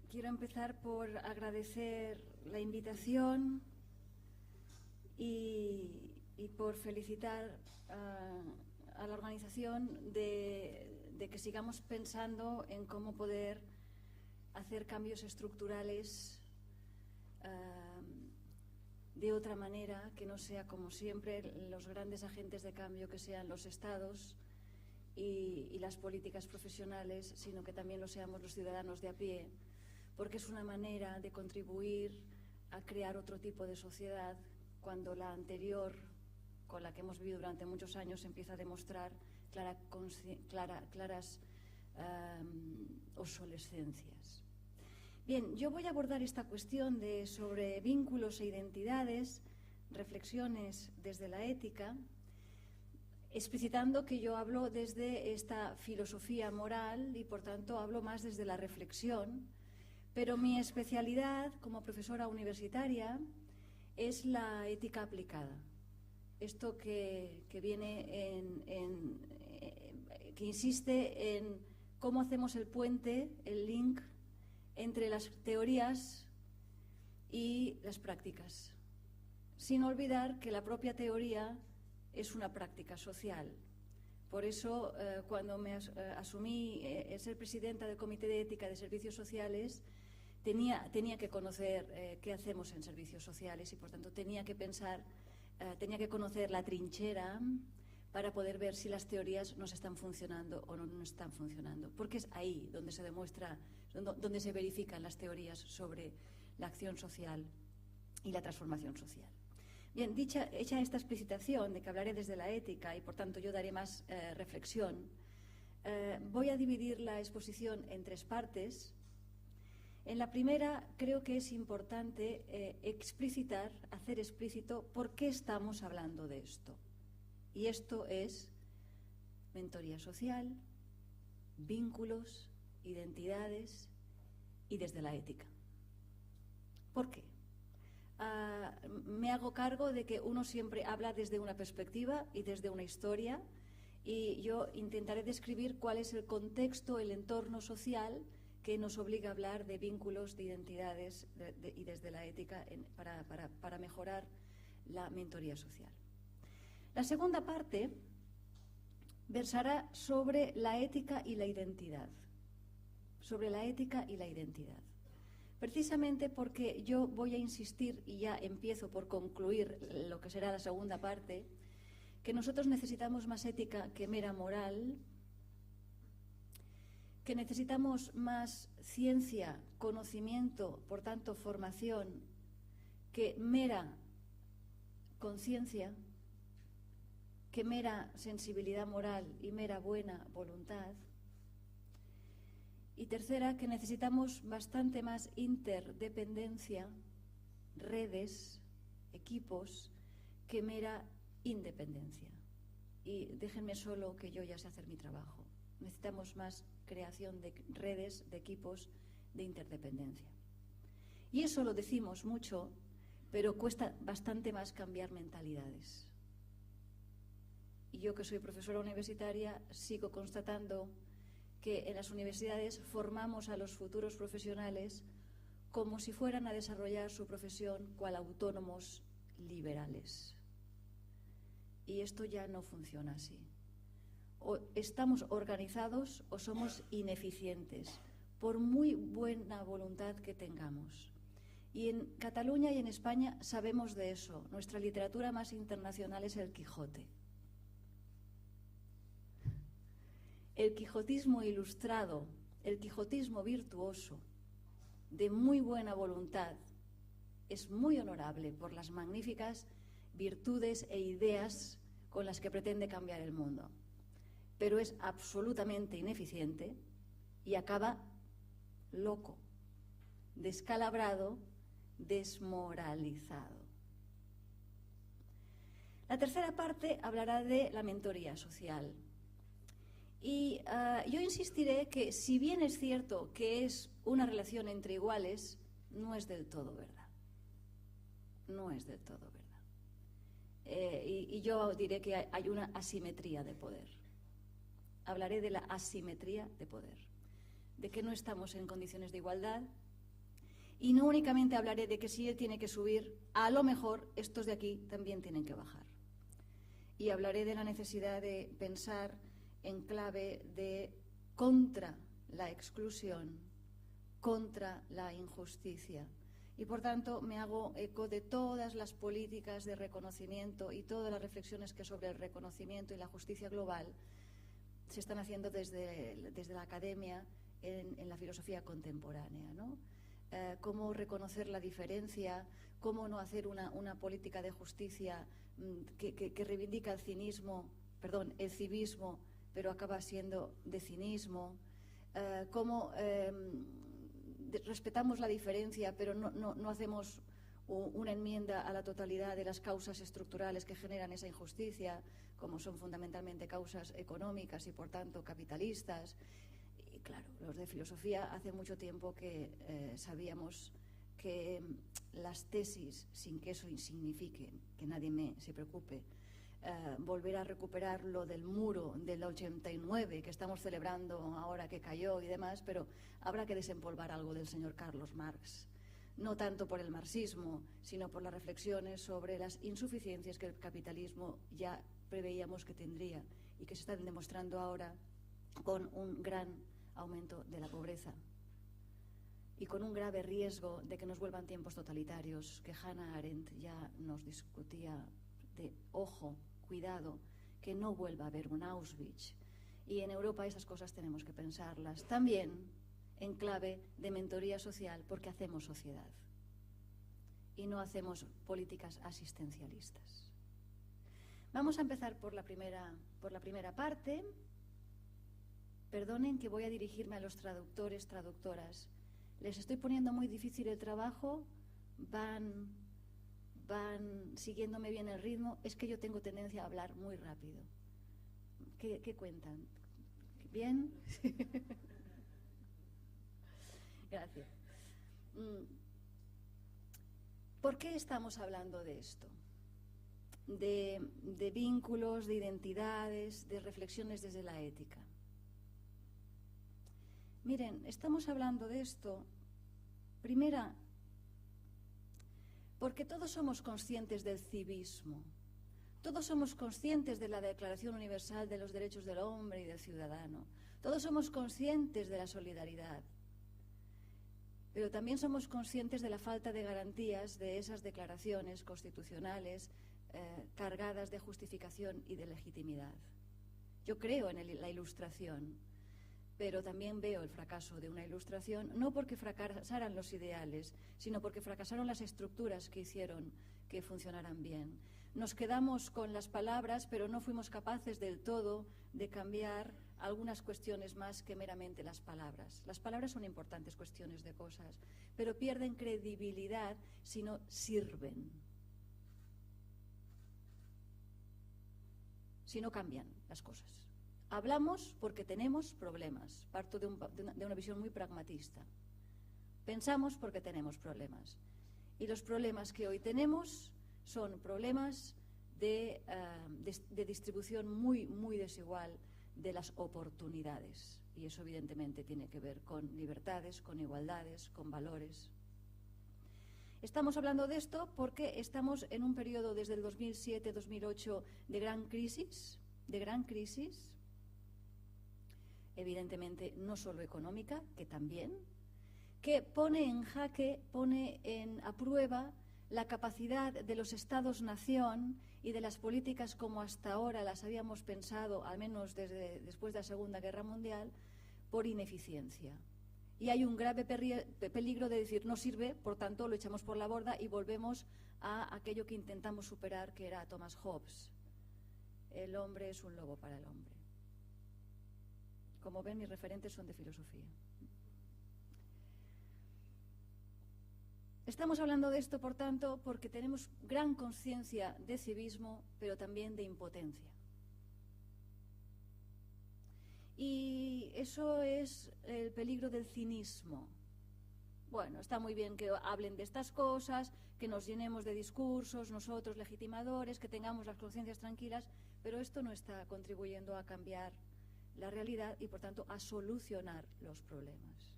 Quiero empezar por agradecer la invitación y por felicitar a la organización de que sigamos pensando en cómo poder hacer cambios estructurales de otra manera, que no sea como siempre los grandes agentes de cambio que sean los estados y las políticas profesionales, sino que también lo seamos los ciudadanos de a pie, porque es una manera de contribuir a crear otro tipo de sociedad cuando la anterior, con la que hemos vivido durante muchos años, empieza a demostrar claras obsolescencias. Bien, yo voy a abordar esta cuestión sobre vínculos e identidades, reflexiones desde la ética, explicitando que yo hablo desde esta filosofía moral y, por tanto, hablo más desde la reflexión, pero mi especialidad como profesora universitaria es la ética aplicada. Esto que que insiste en cómo hacemos el puente, el link entre las teorías y las prácticas, sin olvidar que la propia teoría es una práctica social. Por eso, cuando me asumí ser presidenta del Comité de Ética de Servicios Sociales, tenía que conocer qué hacemos en servicios sociales y, por tanto, tenía que conocer la trinchera para poder ver si las teorías nos están funcionando o no están funcionando, porque es ahí donde se demuestra, donde se verifican las teorías sobre la acción social y la transformación social. Bien, hecha esta explicitación de que hablaré desde la ética y, por tanto, yo daré más reflexión, voy a dividir la exposición en tres partes. En la primera, creo que es importante hacer explícito por qué estamos hablando de esto. Y esto es mentoría social, vínculos, identidades y desde la ética. ¿Por qué? Me hago cargo de que uno siempre habla desde una perspectiva y desde una historia, y yo intentaré describir cuál es el contexto, el entorno social que nos obliga a hablar de vínculos, de identidades y desde la ética para mejorar la mentoría social. La segunda parte versará sobre la ética y la identidad. Sobre la ética y la identidad. Precisamente porque yo voy a insistir, y ya empiezo por concluir lo que será la segunda parte, que nosotros necesitamos más ética que mera moral, que necesitamos más ciencia, conocimiento, por tanto formación, que mera conciencia, que mera sensibilidad moral y mera buena voluntad. Y tercera, que necesitamos bastante más interdependencia, redes, equipos, que mera independencia. Y déjenme solo que yo ya sé hacer mi trabajo. Necesitamos más creación de redes, de equipos, de interdependencia. Y eso lo decimos mucho, pero cuesta bastante más cambiar mentalidades. Y yo, que soy profesora universitaria, sigo constatando que en las universidades formamos a los futuros profesionales como si fueran a desarrollar su profesión cual autónomos liberales. Y esto ya no funciona así. O estamos organizados o somos ineficientes, por muy buena voluntad que tengamos. Y en Cataluña y en España sabemos de eso. Nuestra literatura más internacional es el Quijote. El quijotismo ilustrado, el quijotismo virtuoso, de muy buena voluntad, es muy honorable por las magníficas virtudes e ideas con las que pretende cambiar el mundo, pero es absolutamente ineficiente y acaba loco, descalabrado, desmoralizado. La tercera parte hablará de la mentoría social. Y yo insistiré que, si bien es cierto que es una relación entre iguales, no es del todo verdad. No es del todo verdad. Y yo diré que hay una asimetría de poder. Hablaré de la asimetría de poder. de que no estamos en condiciones de igualdad. Y no únicamente hablaré de que si él tiene que subir, a lo mejor estos de aquí también tienen que bajar. Y hablaré de la necesidad de pensar en clave de contra la exclusión, contra la injusticia. Y por tanto me hago eco de todas las políticas de reconocimiento y todas las reflexiones que sobre el reconocimiento y la justicia global se están haciendo desde la academia en la filosofía contemporánea, ¿no? Cómo reconocer la diferencia, cómo no hacer una política de justicia que reivindica el civismo, pero acaba siendo de cinismo, cómo respetamos la diferencia, pero no hacemos una enmienda a la totalidad de las causas estructurales que generan esa injusticia, como son fundamentalmente causas económicas y por tanto capitalistas. Y claro, los de filosofía hace mucho tiempo que sabíamos que las tesis, sin que eso signifique que nadie se preocupe, volver a recuperar lo del muro del 89 que estamos celebrando ahora que cayó y demás, pero habrá que desempolvar algo del señor Carlos Marx, no tanto por el marxismo, sino por las reflexiones sobre las insuficiencias que el capitalismo ya preveíamos que tendría y que se están demostrando ahora con un gran aumento de la pobreza y con un grave riesgo de que nos vuelvan tiempos totalitarios que Hannah Arendt ya nos discutía de ojo, cuidado, que no vuelva a haber un Auschwitz. Y en Europa esas cosas tenemos que pensarlas también en clave de mentoría social, porque hacemos sociedad y no hacemos políticas asistencialistas. Vamos a empezar por la primera parte. Perdonen que voy a dirigirme a los traductores, traductoras. Les estoy poniendo muy difícil el trabajo, van siguiéndome bien el ritmo. Es que yo tengo tendencia a hablar muy rápido. ¿Qué cuentan? ¿Bien? Gracias. ¿Por qué estamos hablando de esto? De vínculos, de identidades, de reflexiones desde la ética. Miren, estamos hablando de esto, primera, porque todos somos conscientes del civismo, todos somos conscientes de la Declaración Universal de los Derechos del Hombre y del Ciudadano, todos somos conscientes de la solidaridad, pero también somos conscientes de la falta de garantías de esas declaraciones constitucionales cargadas de justificación y de legitimidad. Yo creo en la ilustración, pero también veo el fracaso de una ilustración, no porque fracasaran los ideales, sino porque fracasaron las estructuras que hicieron que funcionaran bien. Nos quedamos con las palabras, pero no fuimos capaces del todo de cambiar algunas cuestiones más que meramente las palabras. Las palabras son importantes cuestiones de cosas, pero pierden credibilidad si no sirven, si no cambian las cosas. Hablamos porque tenemos problemas. Parto de una visión muy pragmatista. Pensamos porque tenemos problemas. Y los problemas que hoy tenemos son problemas de distribución muy, muy desigual de las oportunidades. Y eso evidentemente tiene que ver con libertades, con igualdades, con valores. Estamos hablando de esto porque estamos en un periodo desde el 2007-2008 de gran crisis, evidentemente no solo económica, que también, que pone en jaque, a prueba la capacidad de los Estados-nación y de las políticas como hasta ahora las habíamos pensado, al menos después de la Segunda Guerra Mundial, por ineficiencia. Y hay un grave peligro de decir no sirve, por tanto lo echamos por la borda y volvemos a aquello que intentamos superar, que era Thomas Hobbes. El hombre es un lobo para el hombre. Como ven, mis referentes son de filosofía. Estamos hablando de esto, por tanto, porque tenemos gran conciencia de civismo, pero también de impotencia. Y eso es el peligro del cinismo. Bueno, está muy bien que hablen de estas cosas, que nos llenemos de discursos, nosotros legitimadores, que tengamos las conciencias tranquilas, pero esto no está contribuyendo a cambiar la realidad y, por tanto, a solucionar los problemas.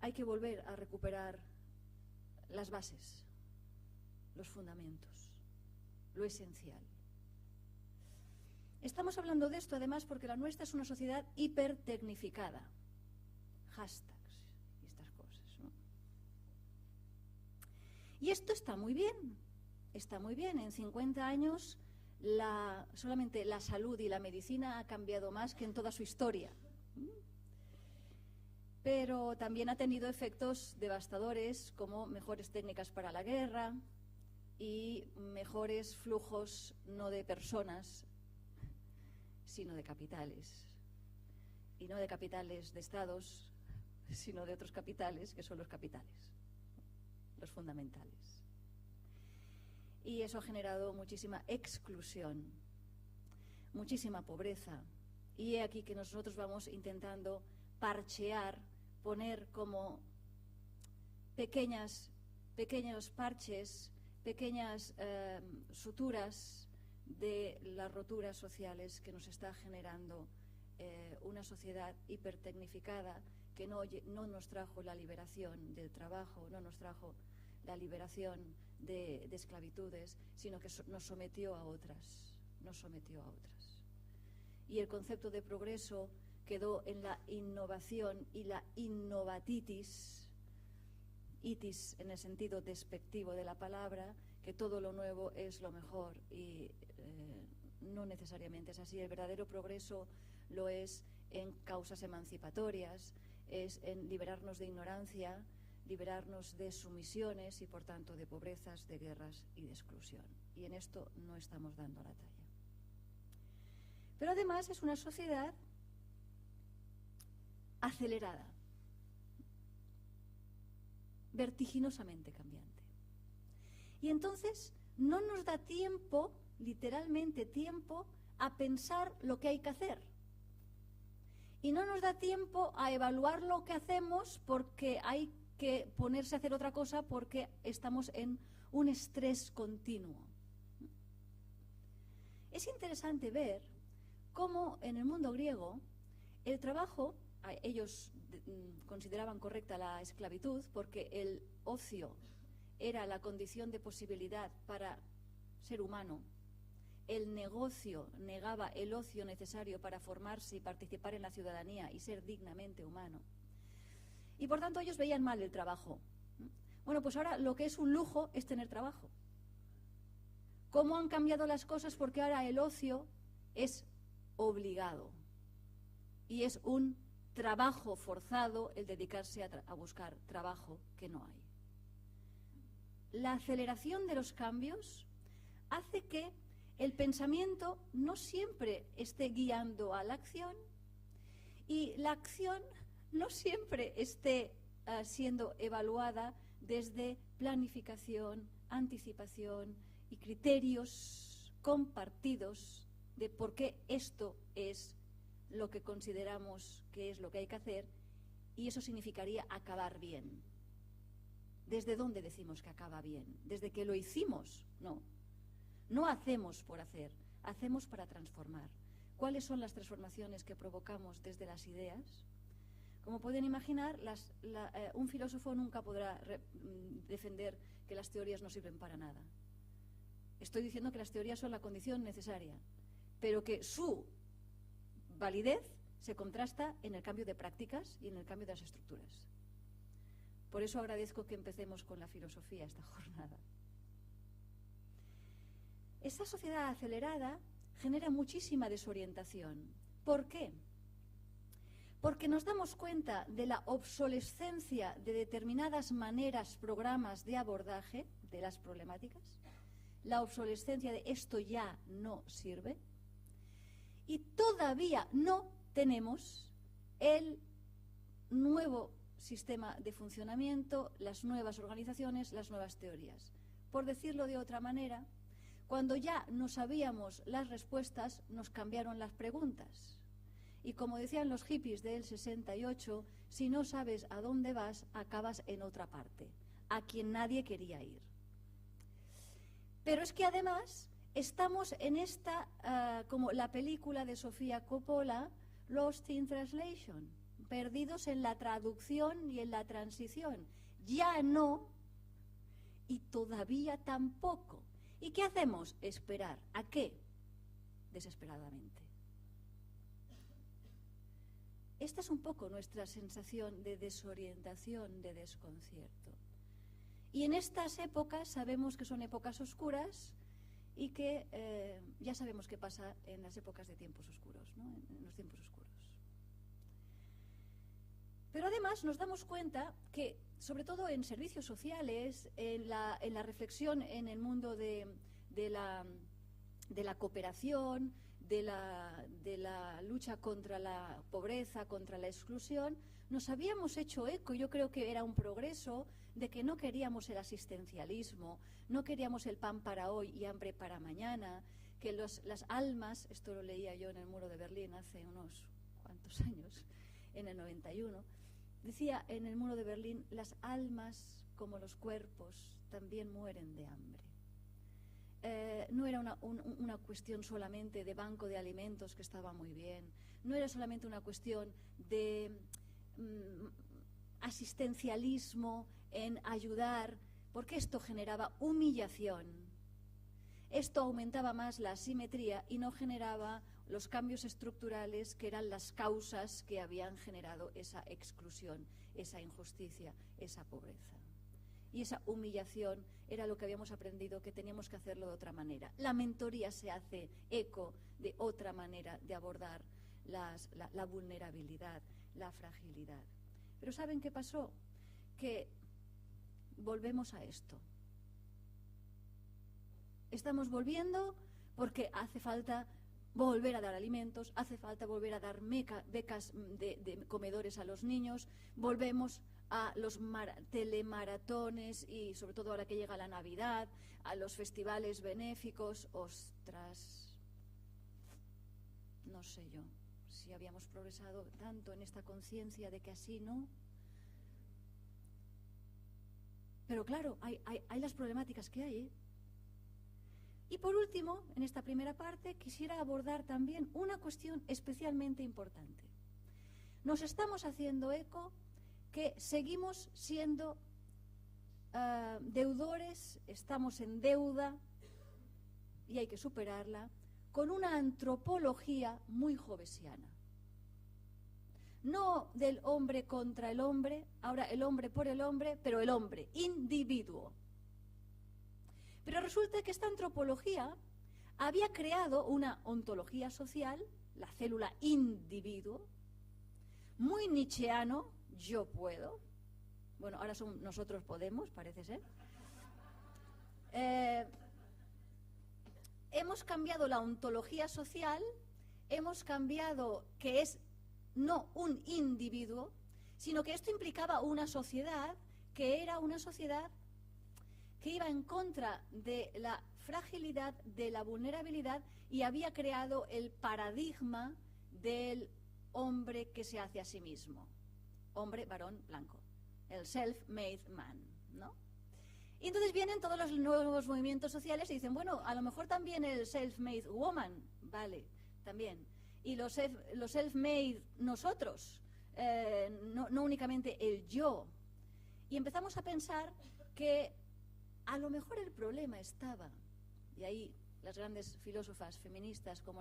Hay que volver a recuperar las bases, los fundamentos, lo esencial. Estamos hablando de esto, además, porque la nuestra es una sociedad hipertecnificada. Hashtags y estas cosas, ¿no? Y esto está muy bien. Está muy bien. En 50 años solamente la salud y la medicina ha cambiado más que en toda su historia. Pero también ha tenido efectos devastadores, como mejores técnicas para la guerra y mejores flujos no de personas, sino de capitales. Y no de capitales de estados, sino de otros capitales, que son los capitales, los fundamentales. Y eso ha generado muchísima exclusión, muchísima pobreza. Y he aquí que nosotros vamos intentando parchear, poner como pequeños parches, pequeñas suturas de las roturas sociales que nos está generando una sociedad hipertecnificada que no nos trajo la liberación del trabajo, no nos trajo la liberación de esclavitudes, sino que nos sometió a otras, Y el concepto de progreso quedó en la innovación y la innovatitis, itis en el sentido despectivo de la palabra, que todo lo nuevo es lo mejor, y no necesariamente es así. El verdadero progreso lo es en causas emancipatorias, es en liberarnos de ignorancia, liberarnos de sumisiones y, por tanto, de pobrezas, de guerras y de exclusión. Y en esto no estamos dando la talla. Pero además es una sociedad acelerada, vertiginosamente cambiante. Y entonces no nos da tiempo, literalmente tiempo, a pensar lo que hay que hacer. Y no nos da tiempo a evaluar lo que hacemos porque hay que ponerse a hacer otra cosa porque estamos en un estrés continuo. Es interesante ver cómo en el mundo griego el trabajo, ellos consideraban correcta la esclavitud porque el ocio era la condición de posibilidad para ser humano. El negocio negaba el ocio necesario para formarse y participar en la ciudadanía y ser dignamente humano. Y por tanto ellos veían mal el trabajo. Bueno, pues ahora lo que es un lujo es tener trabajo. ¿Cómo han cambiado las cosas? Porque ahora el ocio es obligado y es un trabajo forzado el dedicarse a buscar trabajo que no hay. La aceleración de los cambios hace que el pensamiento no siempre esté guiando a la acción y la acción no siempre esté siendo evaluada desde planificación, anticipación y criterios compartidos de por qué esto es lo que consideramos que es lo que hay que hacer, y eso significaría acabar bien. ¿Desde dónde decimos que acaba bien? ¿Desde que lo hicimos? No. No hacemos por hacer, hacemos para transformar. ¿Cuáles son las transformaciones que provocamos desde las ideas? Como pueden imaginar, un filósofo nunca podrá defender que las teorías no sirven para nada. Estoy diciendo que las teorías son la condición necesaria, pero que su validez se contrasta en el cambio de prácticas y en el cambio de las estructuras. Por eso agradezco que empecemos con la filosofía esta jornada. Esta sociedad acelerada genera muchísima desorientación. ¿Por qué? Porque nos damos cuenta de la obsolescencia de determinadas maneras, programas de abordaje de las problemáticas, la obsolescencia de esto ya no sirve, y todavía no tenemos el nuevo sistema de funcionamiento, las nuevas organizaciones, las nuevas teorías. Por decirlo de otra manera, cuando ya no sabíamos las respuestas, nos cambiaron las preguntas. Y como decían los hippies del 68, si no sabes a dónde vas, acabas en otra parte, a quien nadie quería ir. Pero es que además estamos en esta, como la película de Sofía Coppola, Lost in Translation, perdidos en la traducción y en la transición. Ya no, y todavía tampoco. ¿Y qué hacemos? Esperar. ¿A qué? Desesperadamente. Esta es un poco nuestra sensación de desorientación, de desconcierto. Y en estas épocas sabemos que son épocas oscuras y que ya sabemos qué pasa en las épocas de tiempos oscuros, ¿no? En los tiempos oscuros. Pero además nos damos cuenta que, sobre todo en servicios sociales, en la reflexión en el mundo de la cooperación, de la lucha contra la pobreza, contra la exclusión, nos habíamos hecho eco, yo creo que era un progreso, de que no queríamos el asistencialismo, no queríamos el pan para hoy y hambre para mañana, que las almas, esto lo leía yo en el Muro de Berlín hace unos cuantos años, en el 91, decía en el Muro de Berlín, las almas como los cuerpos también mueren de hambre. No era una cuestión solamente de banco de alimentos, que estaba muy bien, no era solamente una cuestión de asistencialismo en ayudar, porque esto generaba humillación, esto aumentaba más la asimetría y no generaba los cambios estructurales que eran las causas que habían generado esa exclusión, esa injusticia, esa pobreza. Y esa humillación era lo que habíamos aprendido, que teníamos que hacerlo de otra manera. La mentoría se hace eco de otra manera de abordar la vulnerabilidad, la fragilidad. Pero ¿saben qué pasó? Que volvemos a esto. Estamos volviendo porque hace falta volver a dar alimentos, hace falta volver a dar becas de comedores a los niños, volvemos a los telemaratones y sobre todo ahora que llega la Navidad, a los festivales benéficos. Ostras, no sé yo si habíamos progresado tanto en esta conciencia de que así no. Pero claro, hay las problemáticas que hay, ¿eh? Y por último, en esta primera parte, quisiera abordar también una cuestión especialmente importante. Nos estamos haciendo eco que seguimos siendo deudores, estamos en deuda, y hay que superarla, con una antropología muy jovesiana. No del hombre contra el hombre, ahora el hombre por el hombre, pero el hombre, individuo. Pero resulta que esta antropología había creado una ontología social, la célula individuo, muy nietzscheano, yo puedo. Bueno, ahora son nosotros podemos, parece ser. Hemos cambiado la ontología social, hemos cambiado que es no un individuo, sino que esto implicaba una sociedad que era una sociedad que iba en contra de la fragilidad, de la vulnerabilidad, y había creado el paradigma del hombre que se hace a sí mismo. Hombre, varón, blanco. El self-made man, ¿no? Y entonces vienen todos los nuevos movimientos sociales y dicen, bueno, a lo mejor también el self-made woman, vale, también. Y los self-made nosotros, no únicamente el yo. Y empezamos a pensar que a lo mejor el problema estaba, y ahí las grandes filósofas feministas como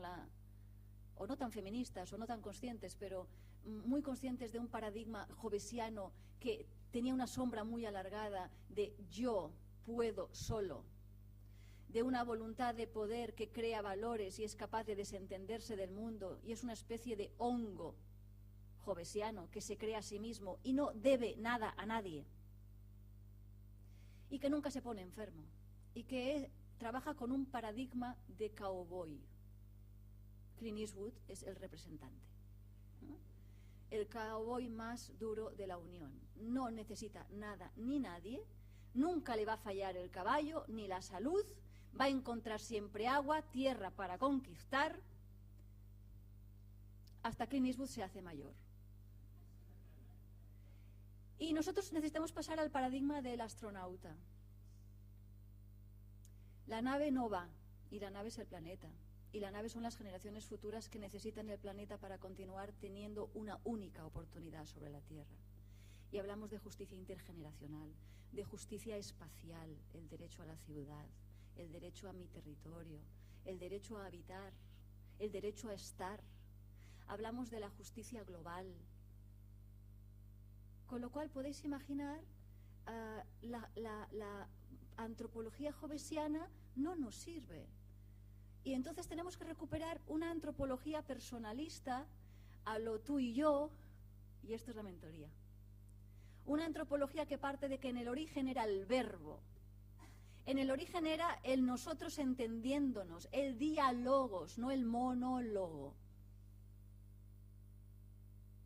o no tan feministas o no tan conscientes, pero muy conscientes de un paradigma jovesiano que tenía una sombra muy alargada de yo puedo solo, de una voluntad de poder que crea valores y es capaz de desentenderse del mundo, y es una especie de hongo jovesiano que se crea a sí mismo y no debe nada a nadie, y que nunca se pone enfermo, y que trabaja con un paradigma de cowboy. Clint Eastwood es el representante, ¿no? El cowboy más duro de la Unión. No necesita nada ni nadie, nunca le va a fallar el caballo ni la salud, va a encontrar siempre agua, tierra para conquistar, hasta Clint Eastwood se hace mayor. Y nosotros necesitamos pasar al paradigma del astronauta. La nave no va, y la nave es el planeta. Y la nave son las generaciones futuras que necesitan el planeta para continuar teniendo una única oportunidad sobre la Tierra. Y hablamos de justicia intergeneracional, de justicia espacial, el derecho a la ciudad, el derecho a mi territorio, el derecho a habitar, el derecho a estar. Hablamos de la justicia global. Con lo cual podéis imaginar, la antropología hobbesiana no nos sirve. Y entonces tenemos que recuperar una antropología personalista a lo tú y yo, y esto es la mentoría. Una antropología que parte de que en el origen era el verbo, en el origen era el nosotros entendiéndonos, el diálogos, no el monólogo.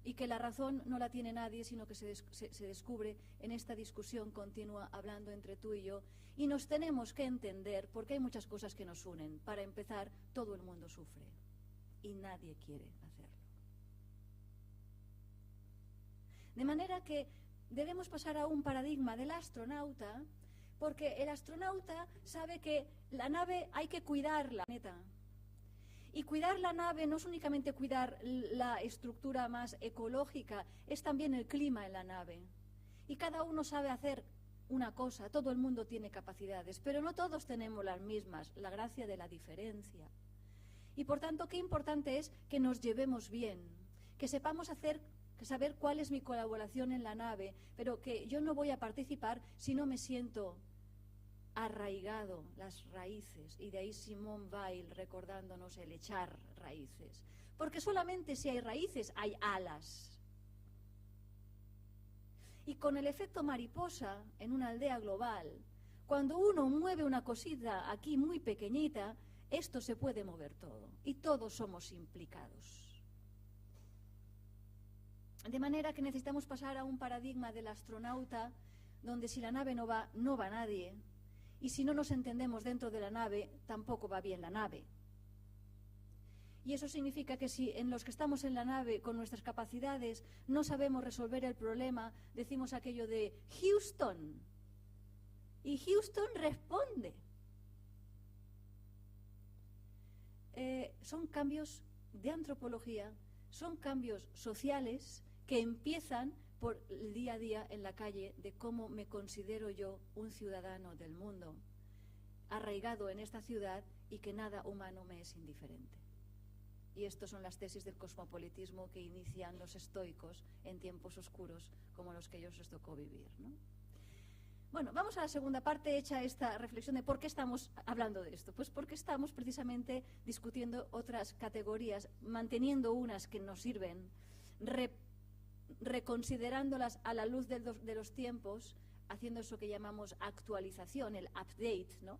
Y que la razón no la tiene nadie, sino que se descubre en esta discusión continua hablando entre tú y yo. Y nos tenemos que entender porque hay muchas cosas que nos unen. Para empezar, todo el mundo sufre y nadie quiere hacerlo. De manera que debemos pasar a un paradigma del astronauta, porque el astronauta sabe que la nave hay que cuidarla. Y cuidar la nave no es únicamente cuidar la estructura más ecológica, es también el clima en la nave. Y cada uno sabe hacer una cosa, todo el mundo tiene capacidades, pero no todos tenemos las mismas, la gracia de la diferencia. Y por tanto, qué importante es que nos llevemos bien, que sepamos saber cuál es mi colaboración en la nave, pero que yo no voy a participar si no me siento arraigado, las raíces, y de ahí Simone Weil recordándonos el echar raíces, porque solamente si hay raíces hay alas. Y con el efecto mariposa en una aldea global, cuando uno mueve una cosita aquí muy pequeñita, esto se puede mover todo, y todos somos implicados. De manera que necesitamos pasar a un paradigma del astronauta, donde si la nave no va nadie. Y si no nos entendemos dentro de la nave, tampoco va bien la nave. Y eso significa que si en los que estamos en la nave, con nuestras capacidades, no sabemos resolver el problema, decimos aquello de Houston. Y Houston responde. Son cambios de antropología, son cambios sociales que empiezan por el día a día en la calle de cómo me considero yo un ciudadano del mundo, arraigado en esta ciudad y que nada humano me es indiferente. Y estas son las tesis del cosmopolitismo que inician los estoicos en tiempos oscuros como los que ellos les tocó vivir, ¿no? Bueno, vamos a la segunda parte, hecha esta reflexión de por qué estamos hablando de esto. Pues porque estamos precisamente discutiendo otras categorías, manteniendo unas que nos sirven, reconsiderándolas a la luz de los tiempos, haciendo eso que llamamos actualización, el update, ¿no?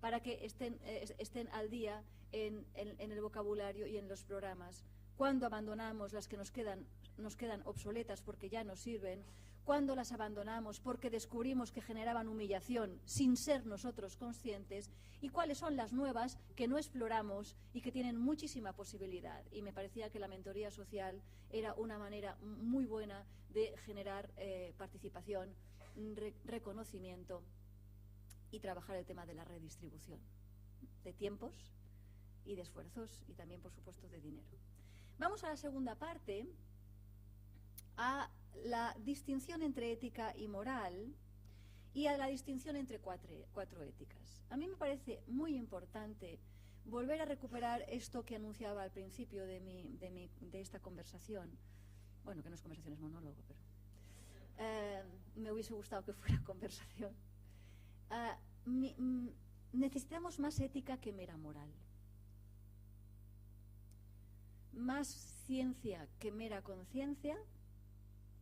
Para que estén al día en el vocabulario y en los programas. Cuando abandonamos las que nos quedan obsoletas porque ya no sirven, cuando las abandonamos porque descubrimos que generaban humillación sin ser nosotros conscientes, y cuáles son las nuevas que no exploramos y que tienen muchísima posibilidad. Y me parecía que la mentoría social era una manera muy buena de generar participación, reconocimiento y trabajar el tema de la redistribución de tiempos y de esfuerzos y también, por supuesto, de dinero. Vamos a la segunda parte, a la distinción entre ética y moral y a la distinción entre cuatro éticas. A mí me parece muy importante volver a recuperar esto que anunciaba al principio de esta conversación. Bueno, que no es conversación, es monólogo, pero me hubiese gustado que fuera conversación. Necesitamos más ética que mera moral. Más ciencia que mera conciencia.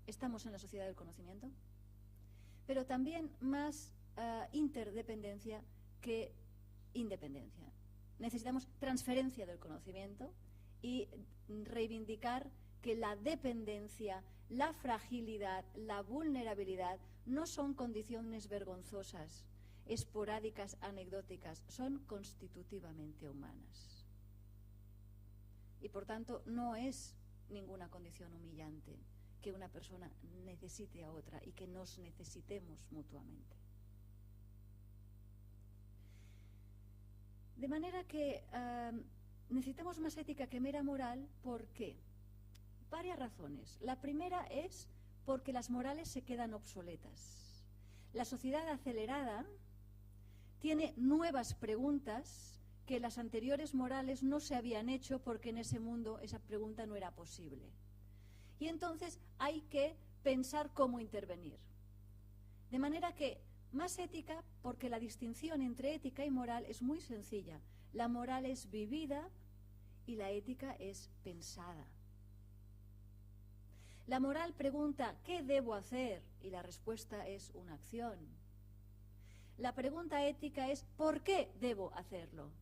Estamos en la sociedad del conocimiento, pero también más interdependencia que independencia. Necesitamos transferencia del conocimiento y reivindicar que la dependencia, la fragilidad, la vulnerabilidad no son condiciones vergonzosas, esporádicas, anecdóticas, son constitutivamente humanas. Y por tanto no es ninguna condición humillante que una persona necesite a otra y que nos necesitemos mutuamente. De manera que necesitamos más ética que mera moral. ¿Por qué? Varias razones. La primera es porque las morales se quedan obsoletas. La sociedad acelerada tiene nuevas preguntas que las anteriores morales no se habían hecho porque en ese mundo esa pregunta no era posible. Y entonces hay que pensar cómo intervenir. De manera que más ética, porque la distinción entre ética y moral es muy sencilla. La moral es vivida y la ética es pensada. La moral pregunta ¿qué debo hacer? Y la respuesta es una acción. La pregunta ética es ¿por qué debo hacerlo?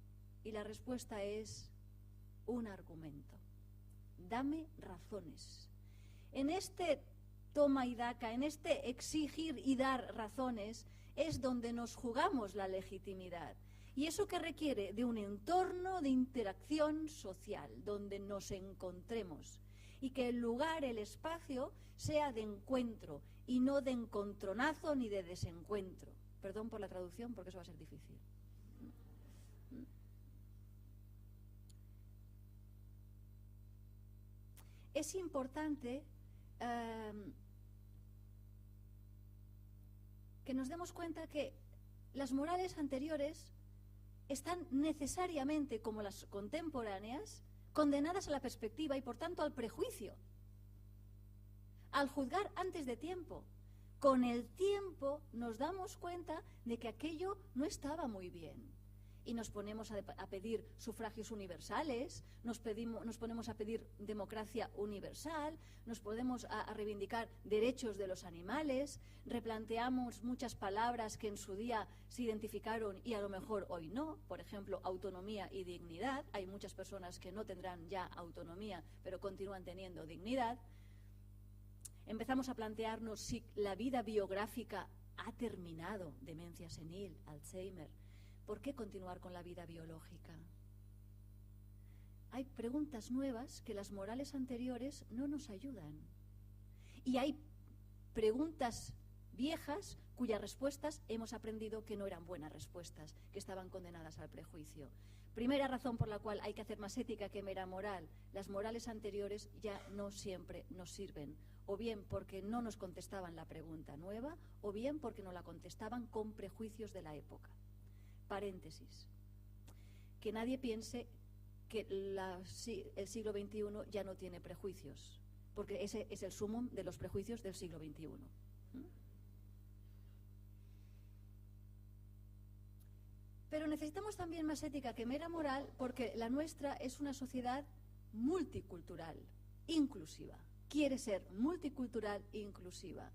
Y la respuesta es un argumento. Dame razones. En este toma y daca, en este exigir y dar razones, es donde nos jugamos la legitimidad. Y eso que requiere de un entorno de interacción social, donde nos encontremos. Y que el lugar, el espacio, sea de encuentro y no de encontronazo ni de desencuentro. Perdón por la traducción, porque eso va a ser difícil. Es importante que nos demos cuenta que las morales anteriores están necesariamente, como las contemporáneas, condenadas a la perspectiva y por tanto al prejuicio, al juzgar antes de tiempo. Con el tiempo nos damos cuenta de que aquello no estaba muy bien y nos ponemos a pedir sufragios universales, nos ponemos a pedir democracia universal, nos ponemos a reivindicar derechos de los animales, replanteamos muchas palabras que en su día se identificaron y a lo mejor hoy no, por ejemplo, autonomía y dignidad. Hay muchas personas que no tendrán ya autonomía, pero continúan teniendo dignidad. Empezamos a plantearnos si la vida biográfica ha terminado, demencia senil, Alzheimer. ¿Por qué continuar con la vida biológica? Hay preguntas nuevas que las morales anteriores no nos ayudan. Y hay preguntas viejas cuyas respuestas hemos aprendido que no eran buenas respuestas, que estaban condenadas al prejuicio. Primera razón por la cual hay que hacer más ética que mera moral. Las morales anteriores ya no siempre nos sirven, o bien porque no nos contestaban la pregunta nueva, o bien porque no la contestaban con prejuicios de la época. Paréntesis. Que nadie piense que el siglo XXI ya no tiene prejuicios, porque ese es el sumum de los prejuicios del siglo XXI. Pero necesitamos también más ética que mera moral, porque la nuestra es una sociedad multicultural, inclusiva. Quiere ser multicultural e inclusiva.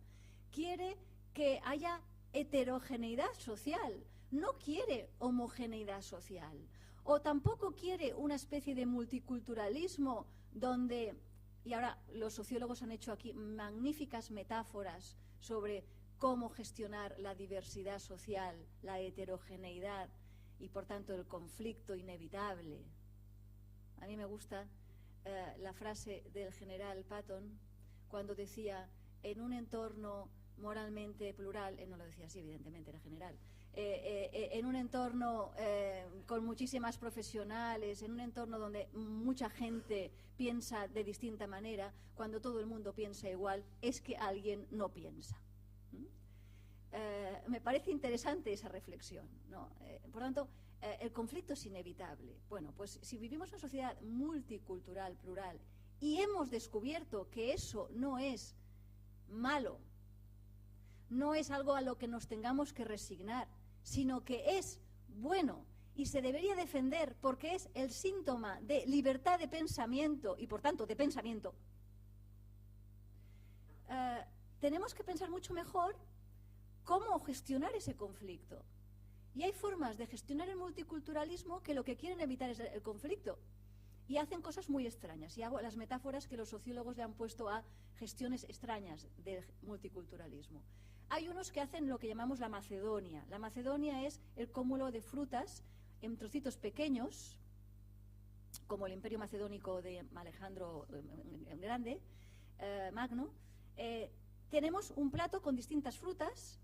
Quiere que haya heterogeneidad social, no quiere homogeneidad social. O tampoco quiere una especie de multiculturalismo donde, y ahora los sociólogos han hecho aquí magníficas metáforas sobre cómo gestionar la diversidad social, la heterogeneidad y por tanto el conflicto inevitable. A mí me gusta la frase del general Patton cuando decía, en un entorno moralmente plural, él no lo decía así, evidentemente era general, en un entorno con muchísimas profesionales, en un entorno donde mucha gente piensa de distinta manera, cuando todo el mundo piensa igual, es que alguien no piensa. Me parece interesante esa reflexión, ¿no? Por tanto, el conflicto es inevitable. Bueno, pues si vivimos en una sociedad multicultural, plural, y hemos descubierto que eso no es malo, no es algo a lo que nos tengamos que resignar, sino que es bueno y se debería defender porque es el síntoma de libertad de pensamiento y por tanto de pensamiento, tenemos que pensar mucho mejor cómo gestionar ese conflicto. Y hay formas de gestionar el multiculturalismo que lo que quieren evitar es el conflicto. Y hacen cosas muy extrañas. Y hago las metáforas que los sociólogos le han puesto a gestiones extrañas del multiculturalismo. Hay unos que hacen lo que llamamos la Macedonia. La Macedonia es el cúmulo de frutas en trocitos pequeños, como el Imperio Macedónico de Alejandro el Grande, Magno. Tenemos un plato con distintas frutas,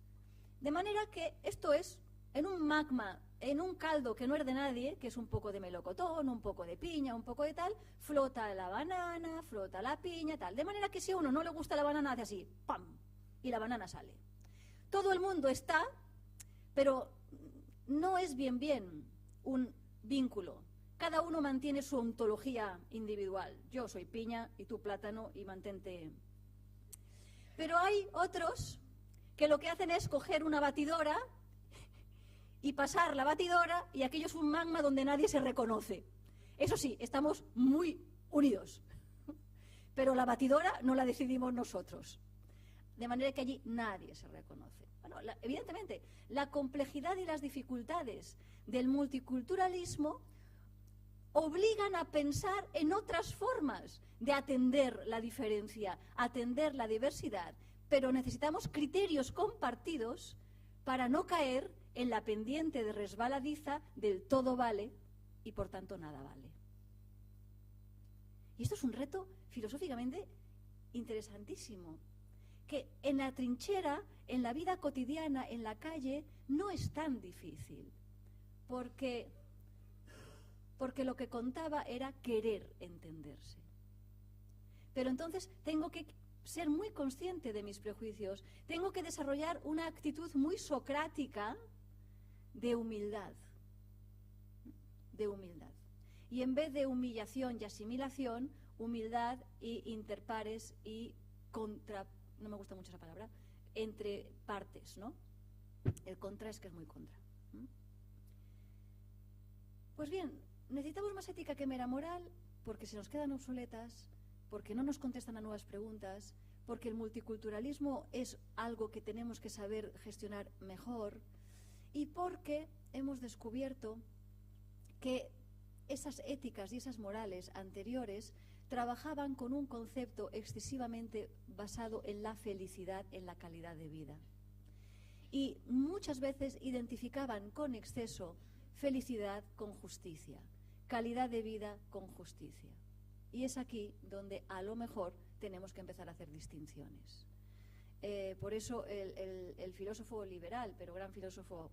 de manera que esto es en un magma, en un caldo que no es de nadie, que es un poco de melocotón, un poco de piña, un poco de tal, flota la banana, flota la piña, tal. De manera que si a uno no le gusta la banana, hace así, ¡pam!, y la banana sale. Todo el mundo está, pero no es bien un vínculo. Cada uno mantiene su ontología individual. Yo soy piña y tú plátano y mantente. Pero hay otros que lo que hacen es coger una batidora y pasar la batidora, y aquello es un magma donde nadie se reconoce. Eso sí, estamos muy unidos, pero la batidora no la decidimos nosotros, de manera que allí nadie se reconoce. Bueno, evidentemente, la complejidad y las dificultades del multiculturalismo obligan a pensar en otras formas de atender la diferencia, atender la diversidad, pero necesitamos criterios compartidos para no caer en la pendiente de resbaladiza del todo vale y por tanto nada vale. Y esto es un reto filosóficamente interesantísimo, que en la trinchera, en la vida cotidiana, en la calle, no es tan difícil, porque lo que contaba era querer entenderse. Pero entonces tengo que ser muy consciente de mis prejuicios, tengo que desarrollar una actitud muy socrática de humildad. Y en vez de humillación y asimilación, humildad y interpares y contra, no me gusta mucho esa palabra, entre partes, ¿no? El contra es que es muy contra. Pues bien, necesitamos más ética que mera moral porque se nos quedan obsoletas, porque no nos contestan a nuevas preguntas, porque el multiculturalismo es algo que tenemos que saber gestionar mejor, y porque hemos descubierto que esas éticas y esas morales anteriores trabajaban con un concepto excesivamente basado en la felicidad, en la calidad de vida. Y muchas veces identificaban con exceso felicidad con justicia, calidad de vida con justicia. Y es aquí donde a lo mejor tenemos que empezar a hacer distinciones. Por eso el filósofo liberal, pero gran filósofo,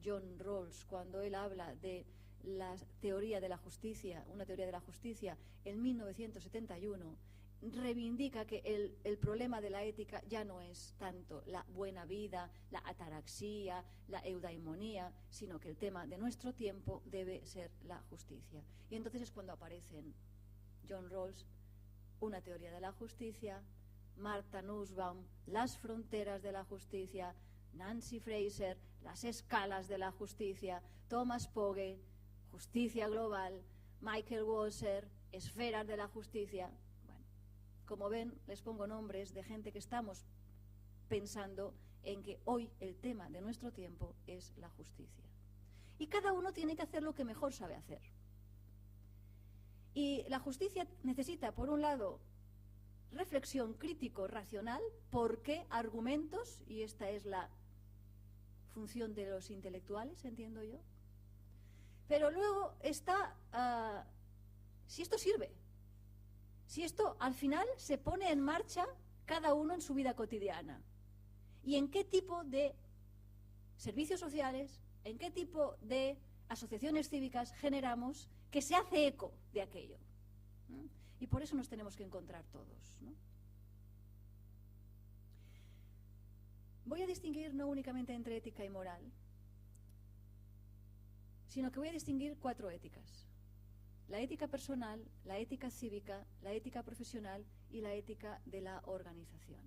John Rawls, cuando él habla de la teoría de la justicia, una teoría de la justicia, en 1971, reivindica que el problema de la ética ya no es tanto la buena vida, la ataraxia, la eudaimonía, sino que el tema de nuestro tiempo debe ser la justicia. Y entonces es cuando aparecen John Rawls, una teoría de la justicia, Martha Nussbaum, las fronteras de la justicia, Nancy Fraser, las escalas de la justicia, Thomas Pogge, justicia global, Michael Walzer, esferas de la justicia. Bueno, como ven, les pongo nombres de gente que estamos pensando en que hoy el tema de nuestro tiempo es la justicia. Y cada uno tiene que hacer lo que mejor sabe hacer. Y la justicia necesita, por un lado, reflexión crítico-racional, ¿por qué argumentos? Y esta es la función de los intelectuales, entiendo yo. Pero luego está, si esto sirve, si esto al final se pone en marcha cada uno en su vida cotidiana, y en qué tipo de servicios sociales, en qué tipo de asociaciones cívicas generamos que se hace eco de aquello, ¿no? Y por eso nos tenemos que encontrar todos, ¿no? Voy a distinguir no únicamente entre ética y moral, sino que voy a distinguir 4 éticas: la ética personal, la ética cívica, la ética profesional y la ética de la organización.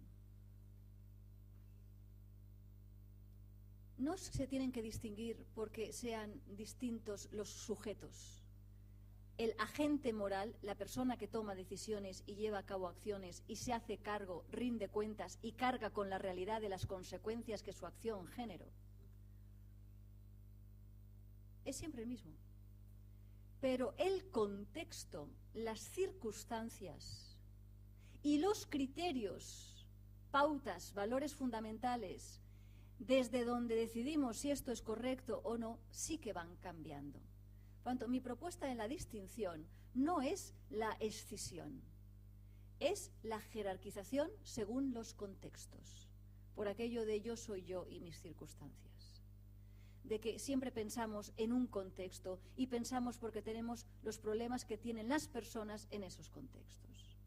No se tienen que distinguir porque sean distintos los sujetos. El agente moral, la persona que toma decisiones y lleva a cabo acciones y se hace cargo, rinde cuentas y carga con la realidad de las consecuencias que su acción generó, es siempre el mismo. Pero el contexto, las circunstancias y los criterios, pautas, valores fundamentales, desde donde decidimos si esto es correcto o no, sí que van cambiando. Por tanto, mi propuesta en la distinción no es la escisión, es la jerarquización según los contextos, por aquello de yo soy yo y mis circunstancias. de que siempre pensamos en un contexto y pensamos porque tenemos los problemas que tienen las personas en esos contextos.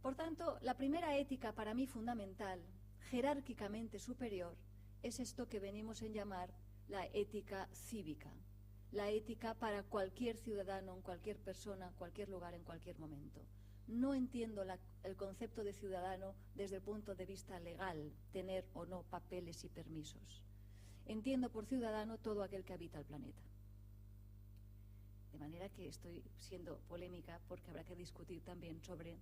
Por tanto, la primera ética para mí fundamental, jerárquicamente superior, es esto que venimos en llamar la ética cívica, la ética para cualquier ciudadano, cualquier persona, cualquier lugar, en cualquier momento. No entiendo el concepto de ciudadano desde el punto de vista legal, tener o no papeles y permisos. Entiendo por ciudadano todo aquel que habita el planeta. De manera que estoy siendo polémica porque habrá que discutir también sobre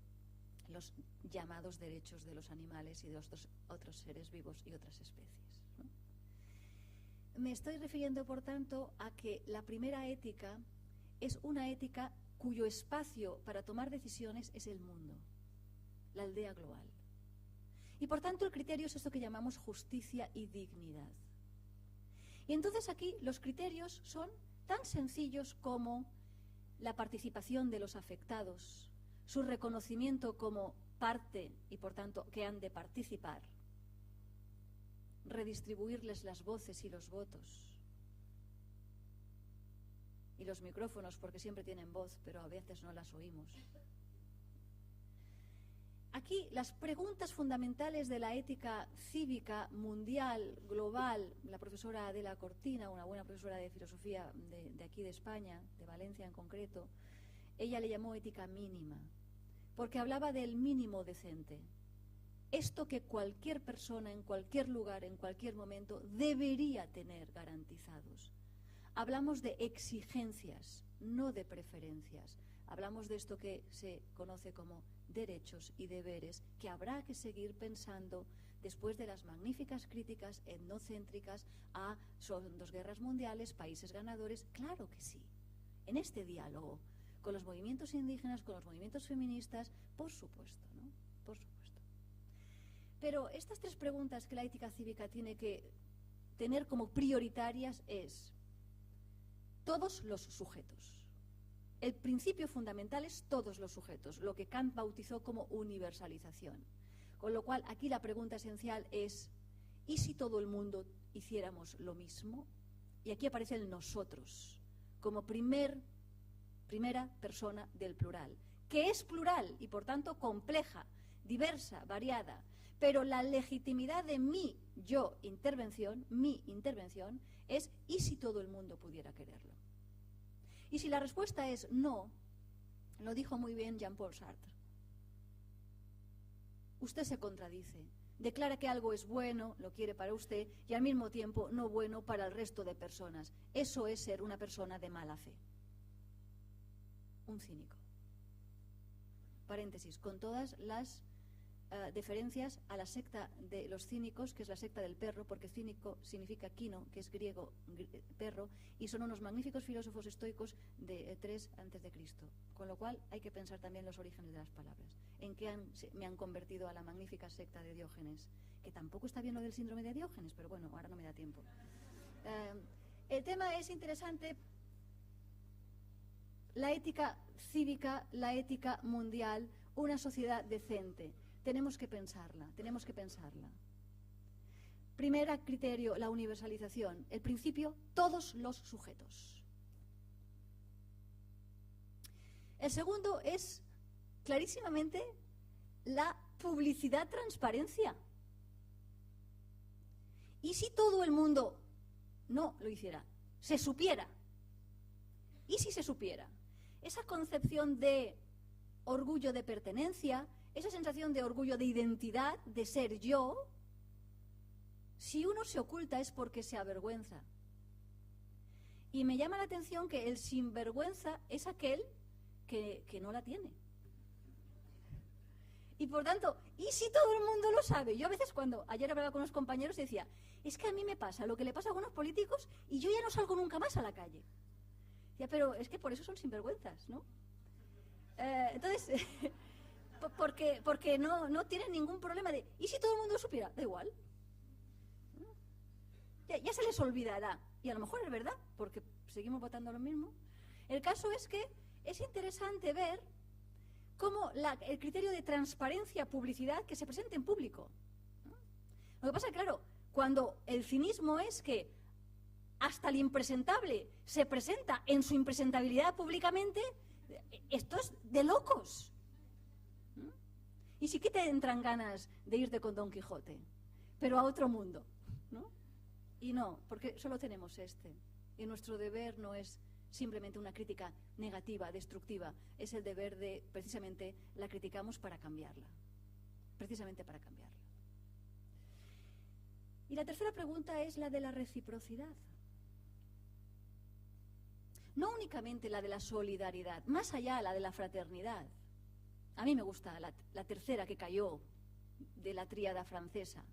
los llamados derechos de los animales y de los otros seres vivos y otras especies, ¿no? Me estoy refiriendo, por tanto, a que la primera ética es una ética cuyo espacio para tomar decisiones es el mundo, la aldea global. Y por tanto el criterio es esto que llamamos justicia y dignidad. Y entonces aquí los criterios son tan sencillos como la participación de los afectados, su reconocimiento como parte y por tanto que han de participar, redistribuirles las voces y los votos y los micrófonos, porque siempre tienen voz, pero a veces no las oímos. Aquí las preguntas fundamentales de la ética cívica mundial, global, la profesora Adela Cortina, una buena profesora de filosofía de aquí de España, de Valencia en concreto, ella le llamó ética mínima, porque hablaba del mínimo decente. Esto que cualquier persona, en cualquier lugar, en cualquier momento, debería tener garantizados. Hablamos de exigencias, no de preferencias. Hablamos de esto que se conoce como derechos y deberes, que habrá que seguir pensando después de las magníficas críticas etnocéntricas a son dos guerras mundiales, países ganadores. Claro que sí, en este diálogo, con los movimientos indígenas, con los movimientos feministas, por supuesto, ¿no? Por supuesto. Pero estas tres preguntas que la ética cívica tiene que tener como prioritarias es todos los sujetos. El principio fundamental es todos los sujetos, lo que Kant bautizó como universalización. Con lo cual, aquí la pregunta esencial es, ¿y si todo el mundo hiciéramos lo mismo? Y aquí aparece el nosotros, como primera persona del plural, que es plural y por tanto compleja, diversa, variada, pero la legitimidad de mi intervención es ¿y si todo el mundo pudiera quererlo? Y si la respuesta es no, lo dijo muy bien Jean-Paul Sartre, usted se contradice, declara que algo es bueno, lo quiere para usted, y al mismo tiempo no bueno para el resto de personas. Eso es ser una persona de mala fe. Un cínico. Paréntesis, con todas las deferencias a la secta de los cínicos, que es la secta del perro, porque cínico significa quino, que es griego, perro, y son unos magníficos filósofos estoicos de 3 a.C. Con lo cual hay que pensar también los orígenes de las palabras, en qué me han convertido a la magnífica secta de Diógenes, que tampoco está bien lo del síndrome de Diógenes, pero bueno, ahora no me da tiempo. El tema es interesante. La ética cívica, la ética mundial, una sociedad decente. Tenemos que pensarla, tenemos que pensarla. Primer criterio, la universalización. El principio, todos los sujetos. El segundo es, clarísimamente, la publicidad, transparencia. ¿Y si todo el mundo no lo hiciera? Se supiera. ¿Y si se supiera? Esa concepción de orgullo de pertenencia, esa sensación de orgullo de identidad, de ser yo, si uno se oculta es porque se avergüenza. Y me llama la atención que el sinvergüenza es aquel que no la tiene. Y por tanto, ¿y si todo el mundo lo sabe? Yo a veces ayer hablaba con unos compañeros y decía, es que a mí me pasa lo que le pasa a algunos políticos y yo ya no salgo nunca más a la calle. Ya, pero es que por eso son sinvergüenzas, ¿no? Entonces, porque no tienen ningún problema de, ¿y si todo el mundo lo supiera? Da igual. Ya se les olvidará. Y a lo mejor es verdad, porque seguimos votando lo mismo. El caso es que es interesante ver cómo el criterio de transparencia, publicidad, que se presente en público, ¿no? Lo que pasa, claro, cuando el cinismo es que hasta el impresentable se presenta en su impresentabilidad públicamente, esto es de locos. Y sí que te entran ganas de irte con Don Quijote, pero a otro mundo, ¿no? Y no, porque solo tenemos este. Y nuestro deber no es simplemente una crítica negativa, destructiva, es el deber de, precisamente, la criticamos para cambiarla. Precisamente para cambiarla. Y la tercera pregunta es la de la reciprocidad. No únicamente la de la solidaridad, más allá la de la fraternidad. A mí me gusta la tercera que cayó de la tríada francesa.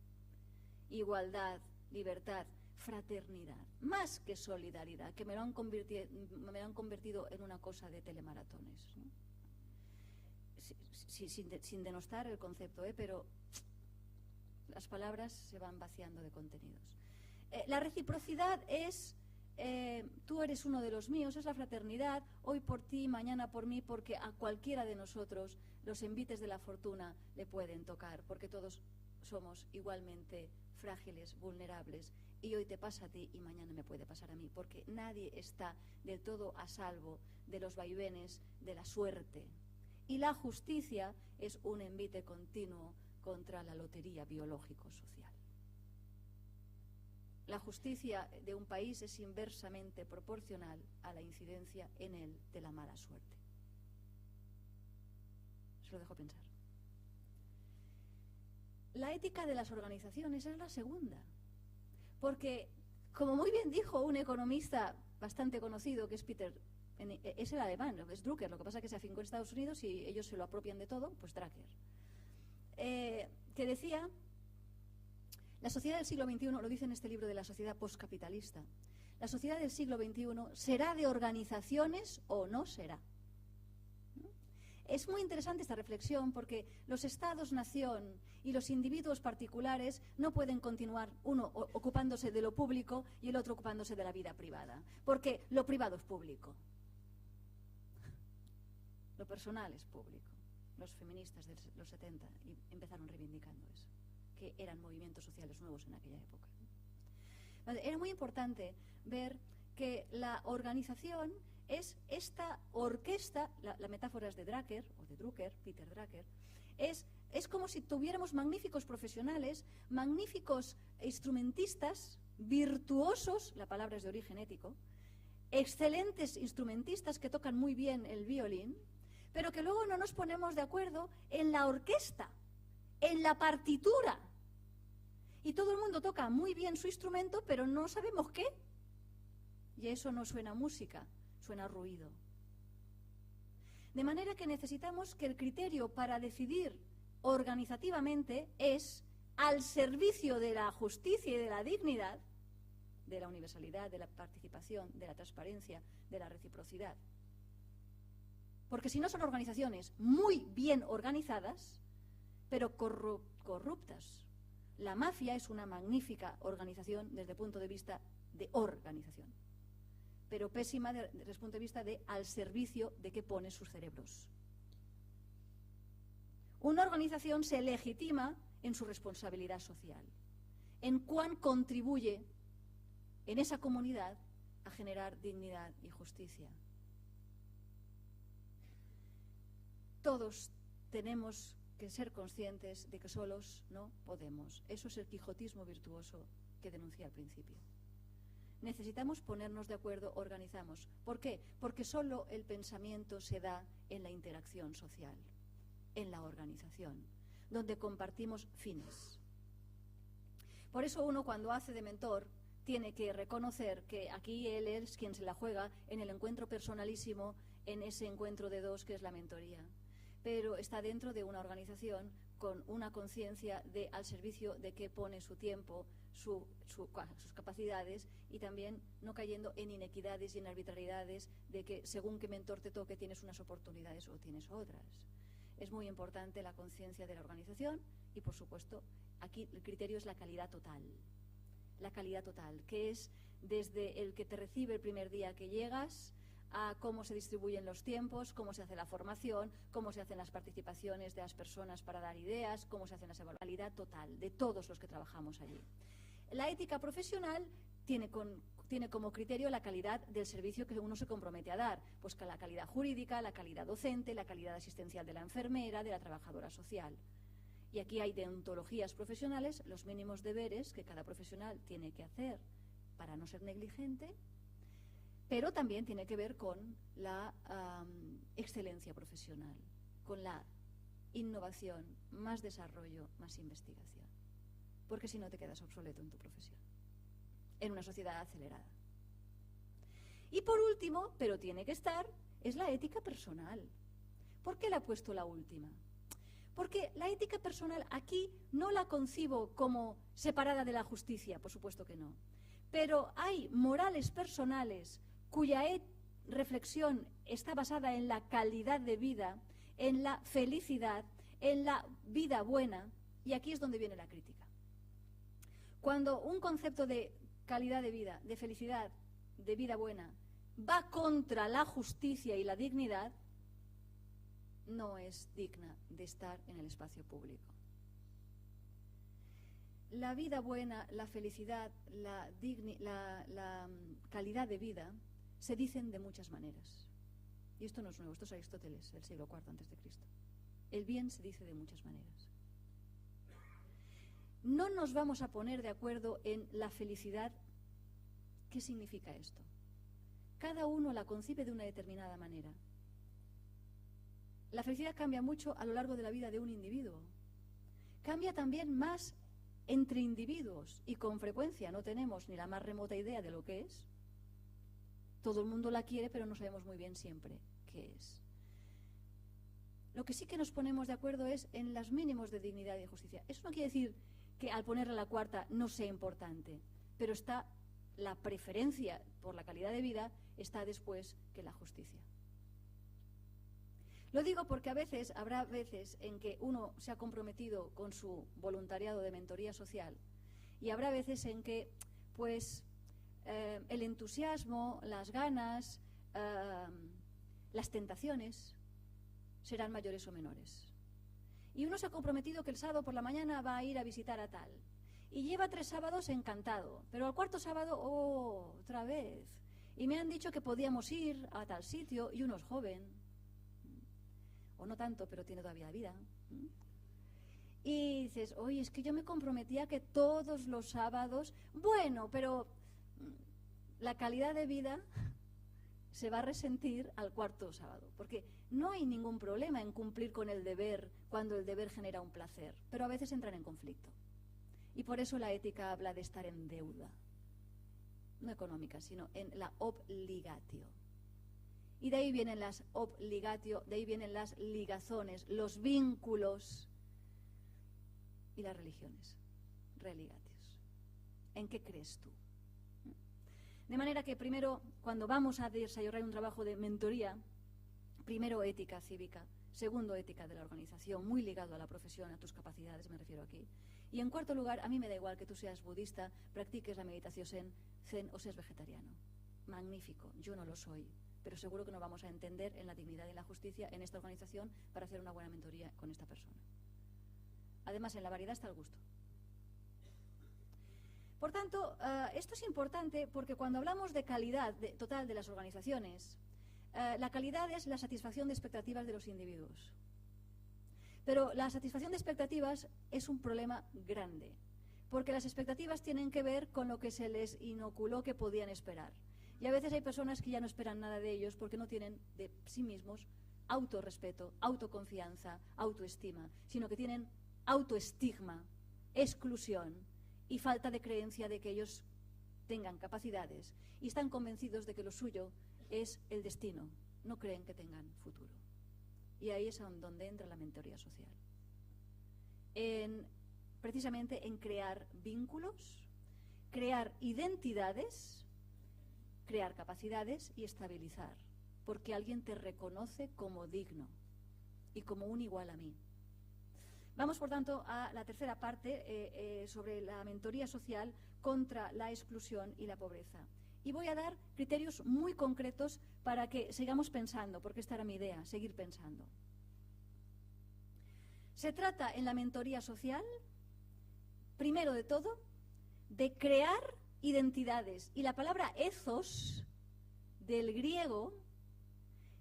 Igualdad, libertad, fraternidad. Más que solidaridad, que me lo han convertido en una cosa de telemaratones, ¿no? Sin denostar el concepto, pero las palabras se van vaciando de contenidos. La reciprocidad es, tú eres uno de los míos, es la fraternidad, hoy por ti, mañana por mí, porque a cualquiera de nosotros los envites de la fortuna le pueden tocar, porque todos somos igualmente frágiles, vulnerables, y hoy te pasa a ti y mañana me puede pasar a mí, porque nadie está del todo a salvo de los vaivenes de la suerte. Y la justicia es un envite continuo contra la lotería biológico-social. La justicia de un país es inversamente proporcional a la incidencia en él de la mala suerte. Se lo dejo pensar. La ética de las organizaciones es la segunda, porque, como muy bien dijo un economista bastante conocido, que es es el alemán, es Drucker, lo que pasa es que se afincó en Estados Unidos y ellos se lo apropian de todo, pues Drucker, que decía, la sociedad del siglo XXI, lo dice en este libro de la sociedad postcapitalista, la sociedad del siglo XXI será de organizaciones o no será. Es muy interesante esta reflexión porque los estados-nación y los individuos particulares no pueden continuar, uno ocupándose de lo público y el otro ocupándose de la vida privada, porque lo privado es público, lo personal es público. Los feministas de los 70 empezaron reivindicando eso, que eran movimientos sociales nuevos en aquella época. Era muy importante ver que la organización es esta orquesta, la metáfora es de Drucker, o de Drucker, Peter Drucker, es como si tuviéramos magníficos profesionales, magníficos instrumentistas, virtuosos, la palabra es de origen ético, excelentes instrumentistas que tocan muy bien el violín, pero que luego no nos ponemos de acuerdo en la orquesta, en la partitura. Y todo el mundo toca muy bien su instrumento, pero no sabemos qué. Y eso no suena música, suena ruido. De manera que necesitamos que el criterio para decidir organizativamente es al servicio de la justicia y de la dignidad, de la universalidad, de la participación, de la transparencia, de la reciprocidad. Porque si no son organizaciones muy bien organizadas, pero corruptas. La mafia es una magnífica organización desde el punto de vista de organización, pero pésima desde el punto de vista de al servicio de que pone sus cerebros. Una organización se legitima en su responsabilidad social, en cuán contribuye en esa comunidad a generar dignidad y justicia. Todos tenemos que ser conscientes de que solos no podemos. Eso es el quijotismo virtuoso que denuncié al principio. Necesitamos ponernos de acuerdo, organizamos. ¿Por qué? Porque solo el pensamiento se da en la interacción social, en la organización, donde compartimos fines. Por eso uno, cuando hace de mentor, tiene que reconocer que aquí él es quien se la juega en el encuentro personalísimo, en ese encuentro de dos que es la mentoría. Pero está dentro de una organización con una conciencia de al servicio de que pone su tiempo, sus capacidades, y también no cayendo en inequidades y en arbitrariedades de que según qué mentor te toque tienes unas oportunidades o tienes otras. Es muy importante la conciencia de la organización y, por supuesto, aquí el criterio es la calidad total. La calidad total, que es desde el que te recibe el primer día que llegas, a cómo se distribuyen los tiempos, cómo se hace la formación, cómo se hacen las participaciones de las personas para dar ideas, cómo se hacen las evaluaciones. Calidad total de todos los que trabajamos allí. La ética profesional tiene como criterio la calidad del servicio que uno se compromete a dar, pues que la calidad jurídica, la calidad docente, la calidad asistencial de la enfermera, de la trabajadora social. Y aquí hay deontologías profesionales, los mínimos deberes que cada profesional tiene que hacer para no ser negligente, pero también tiene que ver con la excelencia profesional, con la innovación, más desarrollo, más investigación. Porque si no te quedas obsoleto en tu profesión, en una sociedad acelerada. Y por último, pero tiene que estar, es la ética personal. ¿Por qué la he puesto la última? Porque la ética personal aquí no la concibo como separada de la justicia, por supuesto que no. Pero hay morales personales cuya reflexión está basada en la calidad de vida, en la felicidad, en la vida buena, y aquí es donde viene la crítica. Cuando un concepto de calidad de vida, de felicidad, de vida buena, va contra la justicia y la dignidad, no es digna de estar en el espacio público. La vida buena, la felicidad, la calidad de vida se dicen de muchas maneras. Y esto no es nuevo, esto es Aristóteles, del siglo IV a.C. El bien se dice de muchas maneras. No nos vamos a poner de acuerdo en la felicidad. ¿Qué significa esto? Cada uno la concibe de una determinada manera. La felicidad cambia mucho a lo largo de la vida de un individuo. Cambia también más entre individuos y con frecuencia no tenemos ni la más remota idea de lo que es. Todo el mundo la quiere, pero no sabemos muy bien siempre qué es. Lo que sí que nos ponemos de acuerdo es en los mínimos de dignidad y de justicia. Eso no quiere decir que al ponerle la cuarta no sea importante, pero está la preferencia por la calidad de vida está después que la justicia. Lo digo porque habrá veces en que uno se ha comprometido con su voluntariado de mentoría social y habrá veces en que pues el entusiasmo, las ganas, las tentaciones serán mayores o menores. Y uno se ha comprometido que el sábado por la mañana va a ir a visitar a tal. Y lleva 3 sábados encantado, pero al cuarto sábado, otra vez. Y me han dicho que podíamos ir a tal sitio y uno es joven. O no tanto, pero tiene todavía vida. Y dices, oye, es que yo me comprometía que todos los sábados, bueno, pero la calidad de vida se va a resentir al cuarto sábado, porque no hay ningún problema en cumplir con el deber cuando el deber genera un placer, pero a veces entran en conflicto. Y por eso la ética habla de estar en deuda, no económica, sino en la obligatio. Y de ahí vienen las obligatio, de ahí vienen las ligazones, los vínculos y las religiones, religatios. ¿En qué crees tú? De manera que primero, cuando vamos a desarrollar un trabajo de mentoría, primero ética cívica, segundo ética de la organización, muy ligado a la profesión, a tus capacidades, me refiero aquí. Y en cuarto lugar, a mí me da igual que tú seas budista, practiques la meditación zen o seas vegetariano. Magnífico, yo no lo soy, pero seguro que nos vamos a entender en la dignidad y en la justicia en esta organización para hacer una buena mentoría con esta persona. Además, en la variedad está el gusto. Por tanto, esto es importante porque cuando hablamos de calidad total de las organizaciones, la calidad es la satisfacción de expectativas de los individuos. Pero la satisfacción de expectativas es un problema grande, porque las expectativas tienen que ver con lo que se les inoculó que podían esperar. Y a veces hay personas que ya no esperan nada de ellos porque no tienen de sí mismos autorrespeto, autoconfianza, autoestima, sino que tienen autoestigma, exclusión y falta de creencia de que ellos tengan capacidades y están convencidos de que lo suyo es el destino, no creen que tengan futuro. Y ahí es donde entra la mentoría social. Precisamente en crear vínculos, crear identidades, crear capacidades y estabilizar, porque alguien te reconoce como digno y como un igual a mí. Vamos, por tanto, a la tercera parte sobre la mentoría social contra la exclusión y la pobreza. Y voy a dar criterios muy concretos para que sigamos pensando, porque esta era mi idea, seguir pensando. Se trata en la mentoría social, primero de todo, de crear identidades. Y la palabra ethos, del griego,